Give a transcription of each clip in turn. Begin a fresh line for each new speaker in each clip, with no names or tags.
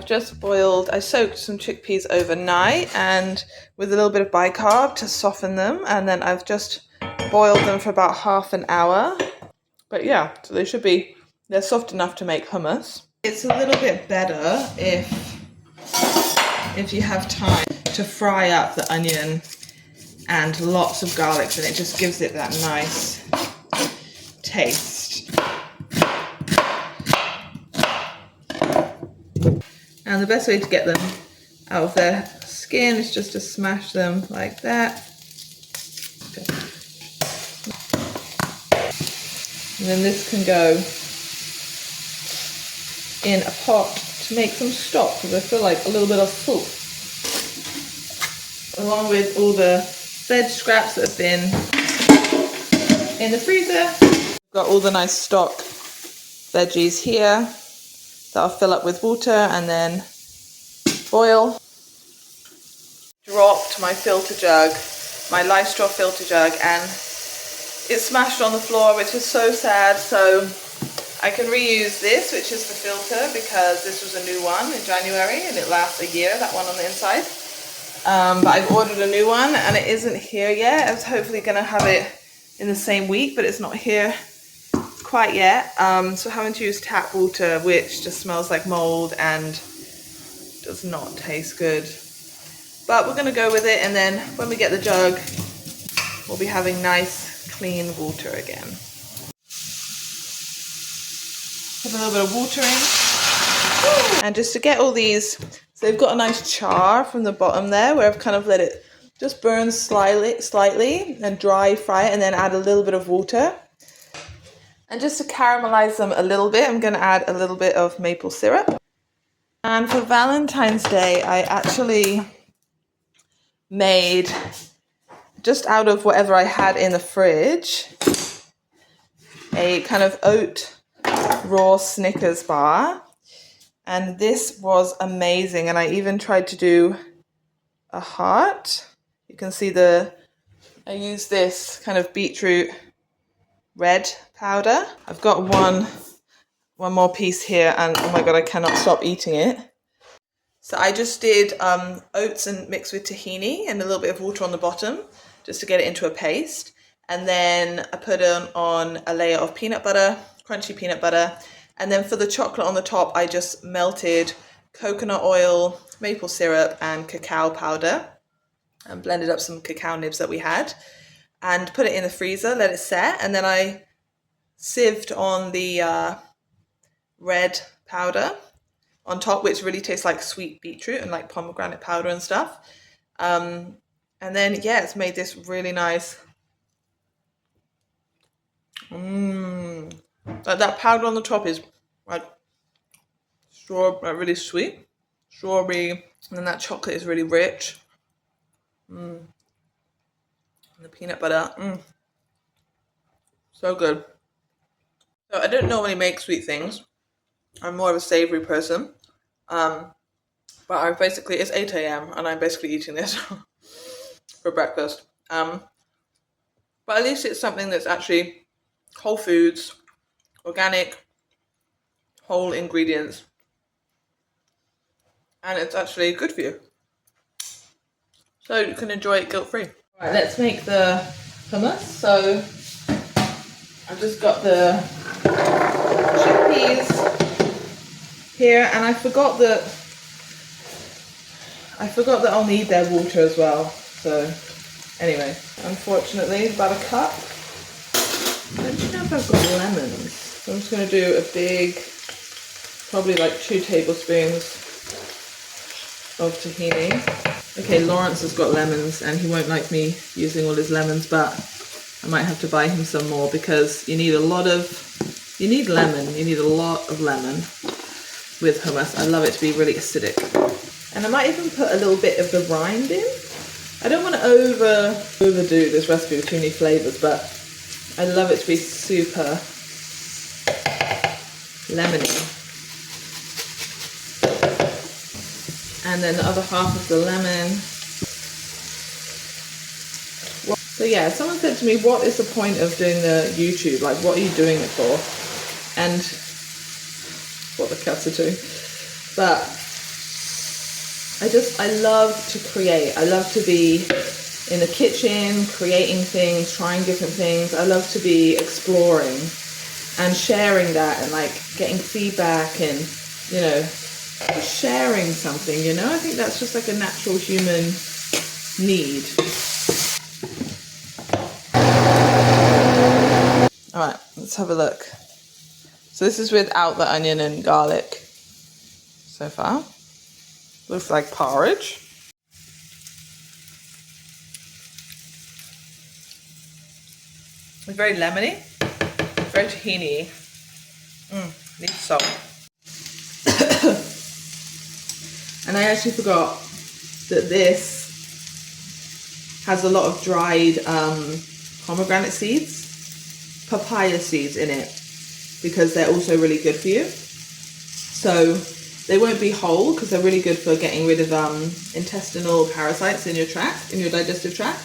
I've just boiled, I soaked some chickpeas overnight and with a little bit of bicarb to soften them, and then I've just boiled them for about half an hour. But yeah, so they're soft enough to make hummus. It's a little bit better if you have time to fry up the onion and lots of garlic, and it just gives it that nice taste. And the best way to get them out of their skin is just to smash them like that. Okay. And then this can go in a pot to make some stock, because I feel like a little bit of soup, along with all the veg scraps that have been in the freezer. Got all the nice stock veggies here that I'll fill up with water and then boil. Dropped my filter jug, my Lysol filter jug, and it smashed on the floor, which is so sad. So I can reuse this, which is the filter, because this was a new one in January and it lasts a year, that one on the inside. But I've ordered a new one and it isn't here yet. I was hopefully going to have it in the same week, but it's not here quite yet. So having to use tap water, which just smells like mold and does not taste good. But we're going to go with it, and then when we get the jug, we'll be having nice, clean water again. Put a little bit of water in. And just to get all these, so they've got a nice char from the bottom there, where I've kind of let it just burn slightly and dry fry it, and then add a little bit of water. And just to caramelize them a little bit, I'm going to add a little bit of maple syrup. And for Valentine's Day, I actually made, just out of whatever I had in the fridge, a kind of oat raw Snickers bar. And this was amazing. And I even tried to do a heart. You can see I used this kind of beetroot red powder. I've got one more piece here, and oh my god, I cannot stop eating it. So I just did oats and mixed with tahini and a little bit of water on the bottom just to get it into a paste. And then I put on a layer of peanut butter, crunchy peanut butter. And then for the chocolate on the top, I just melted coconut oil, maple syrup and cacao powder and blended up some cacao nibs that we had and put it in the freezer, let it set. And then I sieved on the red powder on top, which really tastes like sweet beetroot and like pomegranate powder and stuff. And then, yeah, it's made this really nice. That powder on the top is like really sweet, strawberry, and then that chocolate is really rich. And the peanut butter, so good. So I don't normally make sweet things. I'm more of a savory person. But it's 8 a.m. and I'm basically eating this for breakfast. But at least it's something that's actually whole foods, organic, whole ingredients, and it's actually good for you. So you can enjoy it guilt-free. Right, let's make the hummus. So I've just got the chickpeas here, and I forgot that I'll need their water as well. So anyway, unfortunately, about a cup. I don't know if I've got lemons. So I'm just going to do a big, probably like 2 tablespoons of tahini. Okay, Lawrence has got lemons and he won't like me using all his lemons, but I might have to buy him some more because you need a lot of lemon with hummus. I love it to be really acidic. And I might even put a little bit of the rind in. I don't want to overdo this recipe with too many flavours, but I love it to be super lemony. And then the other half of the lemon. So yeah, someone said to me, what is the point of doing the YouTube? Like, what are you doing it for? And what the cats are doing. But I love to create. I love to be in the kitchen, creating things, trying different things. I love to be exploring and sharing that and like getting feedback and, you know, sharing something, you know. I think that's just like a natural human need. All right, let's have a look. So this is without the onion and garlic so far. Looks like porridge. It's very lemony, very tahini. Needs salt. And I actually forgot that this has a lot of dried pomegranate seeds, papaya seeds in it, because they're also really good for you. So they won't be whole because they're really good for getting rid of intestinal parasites in your tract, in your digestive tract.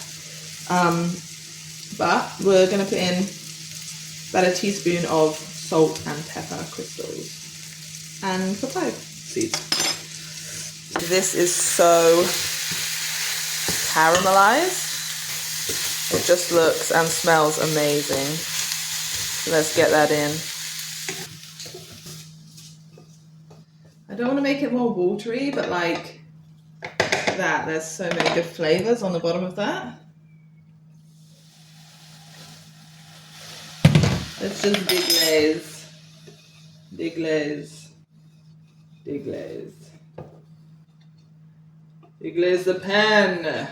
But we're going to put in about a teaspoon of salt and pepper crystals and papaya seeds. This is so caramelized. It just looks and smells amazing. So let's get that in. I don't want to make it more watery, but like that, there's so many good flavors on the bottom of that. Let's just deglaze. Deglaze. Deglaze. Deglaze the pan.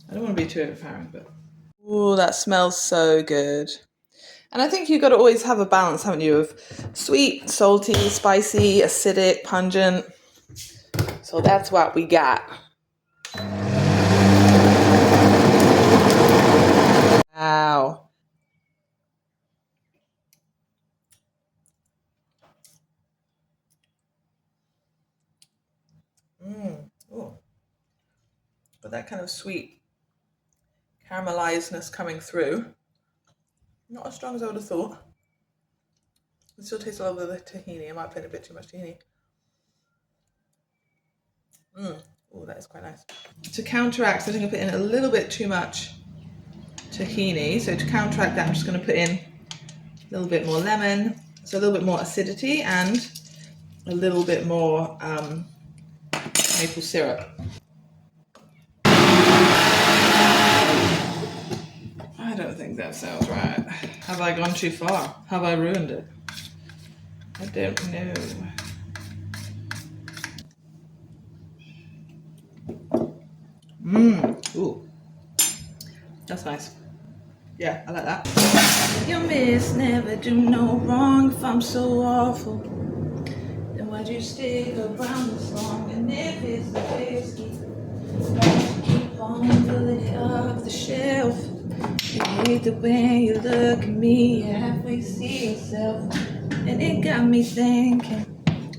I don't want to be too overpowering, but... Ooh, that smells so good. And I think you've got to always have a balance, haven't you, of sweet, salty, spicy, acidic, pungent. So that's what we got. Wow. Ooh. But that kind of sweet caramelizedness coming through. Not as strong as I would have thought. It still tastes a little bit of the tahini. I might put in a bit too much tahini. Oh, that is quite nice. To counteract, I think I put in a little bit too much tahini. So to counteract that, I'm just going to put in a little bit more lemon, so a little bit more acidity and a little bit more maple syrup. I don't think that sounds right. Have I gone too far? Have I ruined it? I don't know. Ooh. That's nice. Yeah, I like that. You miss never do no wrong. If I'm so awful, then why'd you stick around this long? And if it's the case, keep on filling it off the shelf. You hate the way you look at me, you halfway see yourself. And it got me thinking,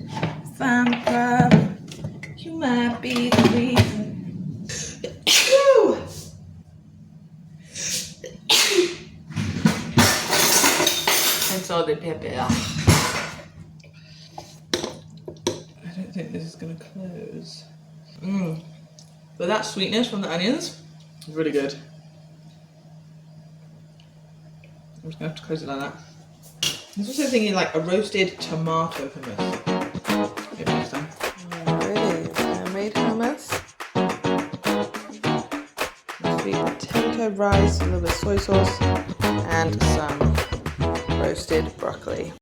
if I'm a problem, you might be the reason. It's all the pepper. I don't think this is going to close. But that sweetness from the onions is really good. I'm just going to have to close it like that. I was also thinking like a roasted tomato hummus. Maybe next time. Alrighty, I made hummus. Sweet potato, rice, a little bit of soy sauce, and some roasted broccoli.